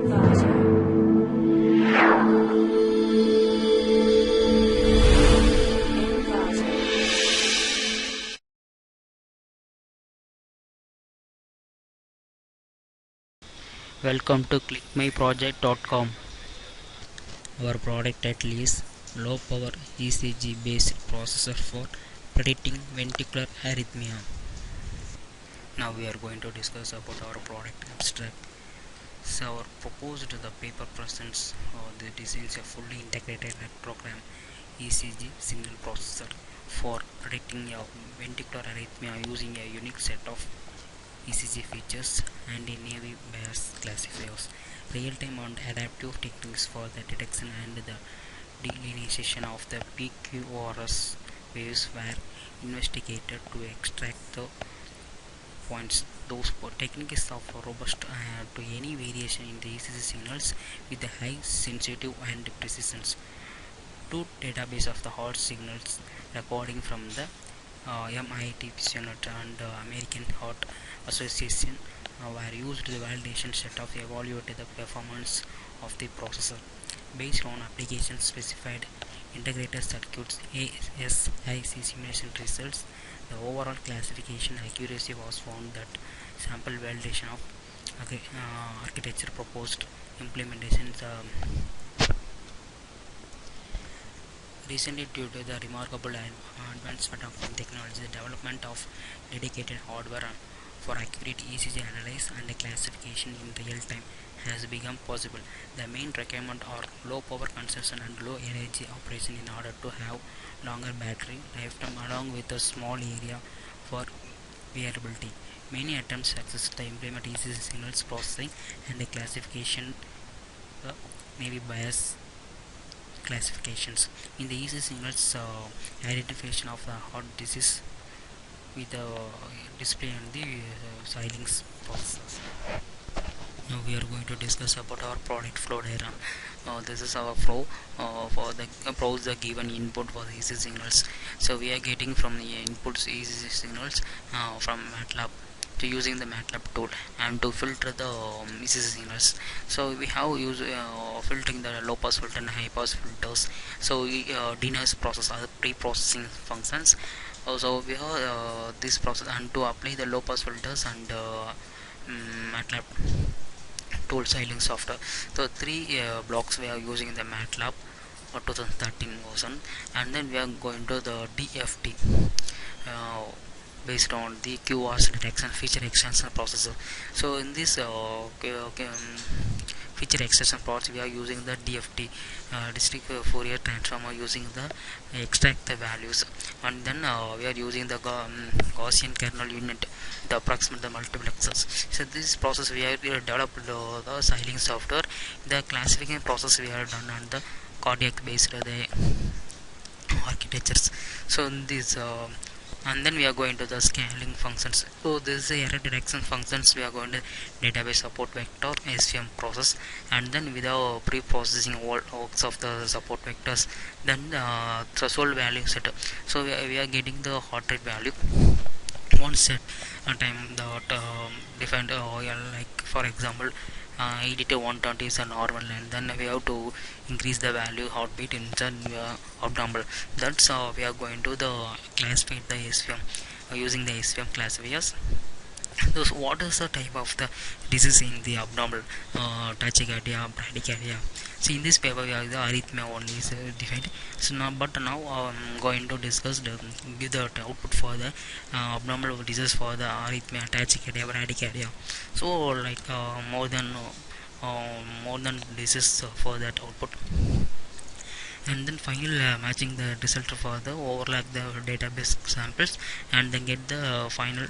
Welcome to clickmyproject.com. Our product title is low power ECG based processor for predicting ventricular arrhythmia. Now we are going to discuss about our product abstract. So our proposed the paper presents the designs a fully integrated program ECG signal processor for predicting a ventricular arrhythmia using a unique set of ECG features and a navy bias classifiers, real-time and adaptive techniques for the detection and the delineation of the PQRS waves were investigated to extract the points. Those techniques are robust to any variation in the ECG signals with a high sensitivity and precision. Two database of the heart signals recording from the MIT Visionet and American Heart Association were used to the validation set of evaluate the performance of the processor based on application specified integrated circuits ASIC simulation results. The overall classification accuracy was found that sample validation of architecture proposed implementations recently, due to the remarkable advancement of technology, the development of dedicated hardware for accurate ECG analysis and classification in real time has become possible. The main requirement are low power consumption and low energy operation in order to have longer battery lifetime along with a small area for variability. Many attempts success to implement ECG signals processing and the classification may be biased classifications in the ECG signals identification of the heart disease with the display on the silings process. Now we are going to discuss about our product flow diagram. This is our flow for the browse the given input for the ECG signals. So we are getting from the inputs ECG signals from MATLAB to using the MATLAB tool and to filter the ECG signals. So we have used filtering the low pass filter and high pass filters. So we denoise process are the pre-processing functions. Also we have this process and to apply the low pass filters and MATLAB tool styling software. So three blocks we are using in the MATLAB 2013 version, and then we are going to the DFT based on the QRS detection feature extension processor. So in this feature extension process we are using the DFT discrete Fourier transformer using the extract the values, and then we are using the Gaussian kernel unit to approximate the multiplexers. So this process we have developed the styling software. The classification process we have done on the cardiac based the architectures. So in this and then we are going to the scaling functions. So this is the error detection functions. We are going to database support vector SVM process, and then without pre-processing all works of the support vectors, then threshold value set. So we are getting the heart rate value one set a time that defined like for example 80 to 120 is a normal, and then we have to increase the value heartbeat in the abnormal. That's we are going to the classify the SVM using the SVM classifiers. So what is the type of the disease in the abnormal tachycardia, bradycardia? See in this paper we have the arrhythmia only is defined. So now I'm going to discuss give the output for the abnormal disease for the arrhythmia, tachycardia, bradycardia. So like more than disease for that output, and then final matching the result for the overlap the database samples and then get the final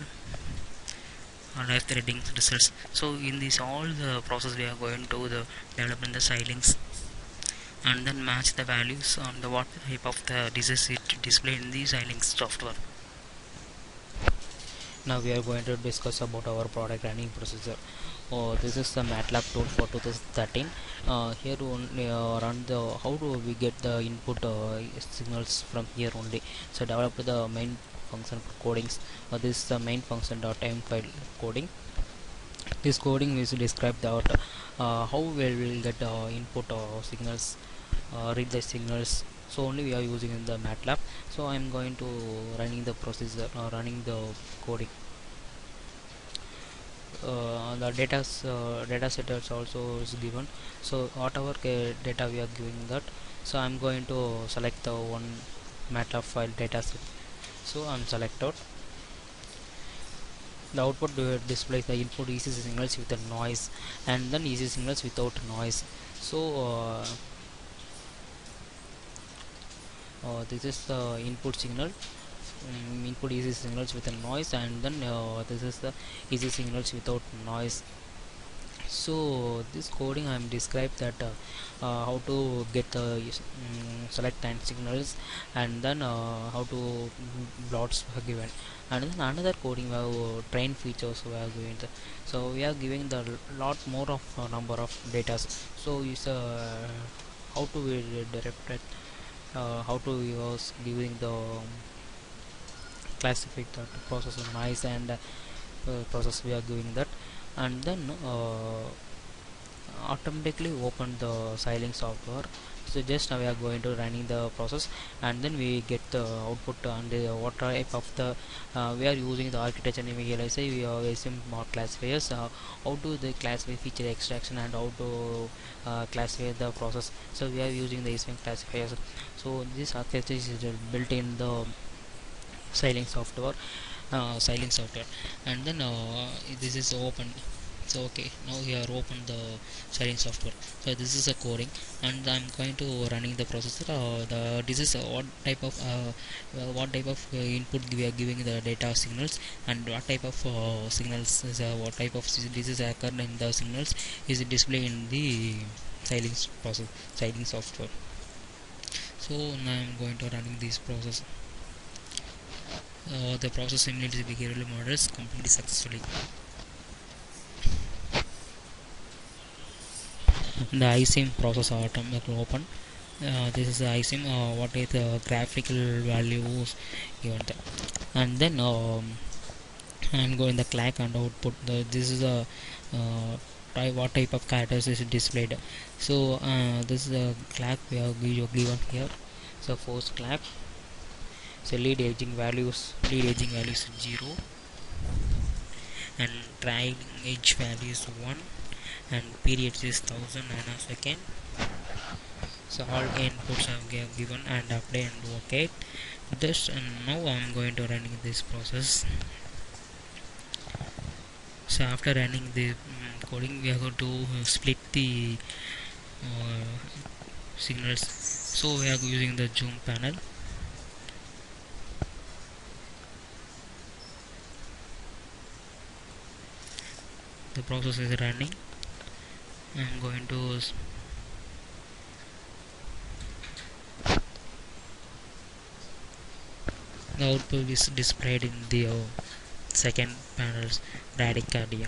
live threading results. So in this all the process we are going to the development the stylings and then match the values on the what type of the disease it displayed in the stylings software. Now we are going to discuss about our product running procedure. This is the MATLAB tool for 2013. Here only run the how do we get the input signals from here only. So develop the main function for codings. This is the main function .m file coding. This coding is describe that how well we'll get input signals, read the signals. So only we are using in the MATLAB. So I'm going to running the procedure, running the coding. The data set is also is given. So whatever data we are giving that, so I'm going to select the one MATLAB file data set. So I'm selected. The output displays the input ECG signals with a noise, and then ECG signals without noise. So this is the input signal, input ECG signals with a noise, and then this is the ECG signals without noise. So this coding I am described that how to get the select and signals, and then how to plots are given, and then another coding we have train features we are giving so we are giving the lot more of number of data. So is how to we direct it, how to use giving the classify the process of noise, and process we are giving that, and then automatically open the Xilinx software. So just now we are going to running the process, and then we get the output and what type of the we are using the architecture name VLSI. We are using more classifiers, how to the classify feature extraction, and how to classify the process. So we are using the ECM classifiers. So this architecture is built in the Xilinx software, and then this is open. So okay, now we are open the Xilinx software. So this is a coding, and I'm going to running the processor. This is what type of input we are giving the data signals, and what type of signals is what type of this is occurred in the signals is displayed in the Xilinx software. So now I'm going to running this process. The process simulated behavioral models completely successfully. The iSIM process automatically open. This is the iSIM. What is the graphical values given there, and then I'm going the clock and output. This is a what type of characters is displayed. So this is the clock we have given here. So first clock. So lead aging values is 0, and trailing edge value is 1, and periods is 1000 nanosecond. So all inputs have given and apply and OK this, and now I'm going to running this process. So after running the coding, we are going to split the signals. So we are using the zoom panel. The process is running. I'm going to the output is displayed in the second panel's bradycardia.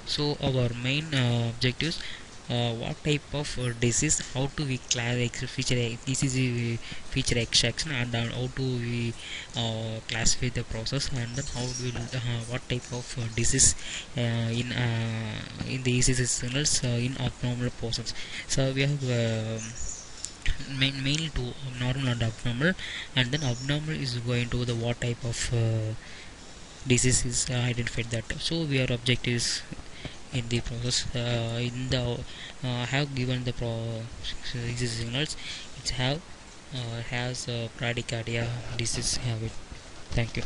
So our main objectives, what type of disease, how to we feature ECG feature extraction, and how to we classify the process, and then how will what type of disease in the ECG signals in abnormal persons. So we have mainly to normal and abnormal, and then abnormal is going to the what type of disease is identified that. So we are objectives in the process in the have given the signals. It have has bradycardia disease have it. Thank you.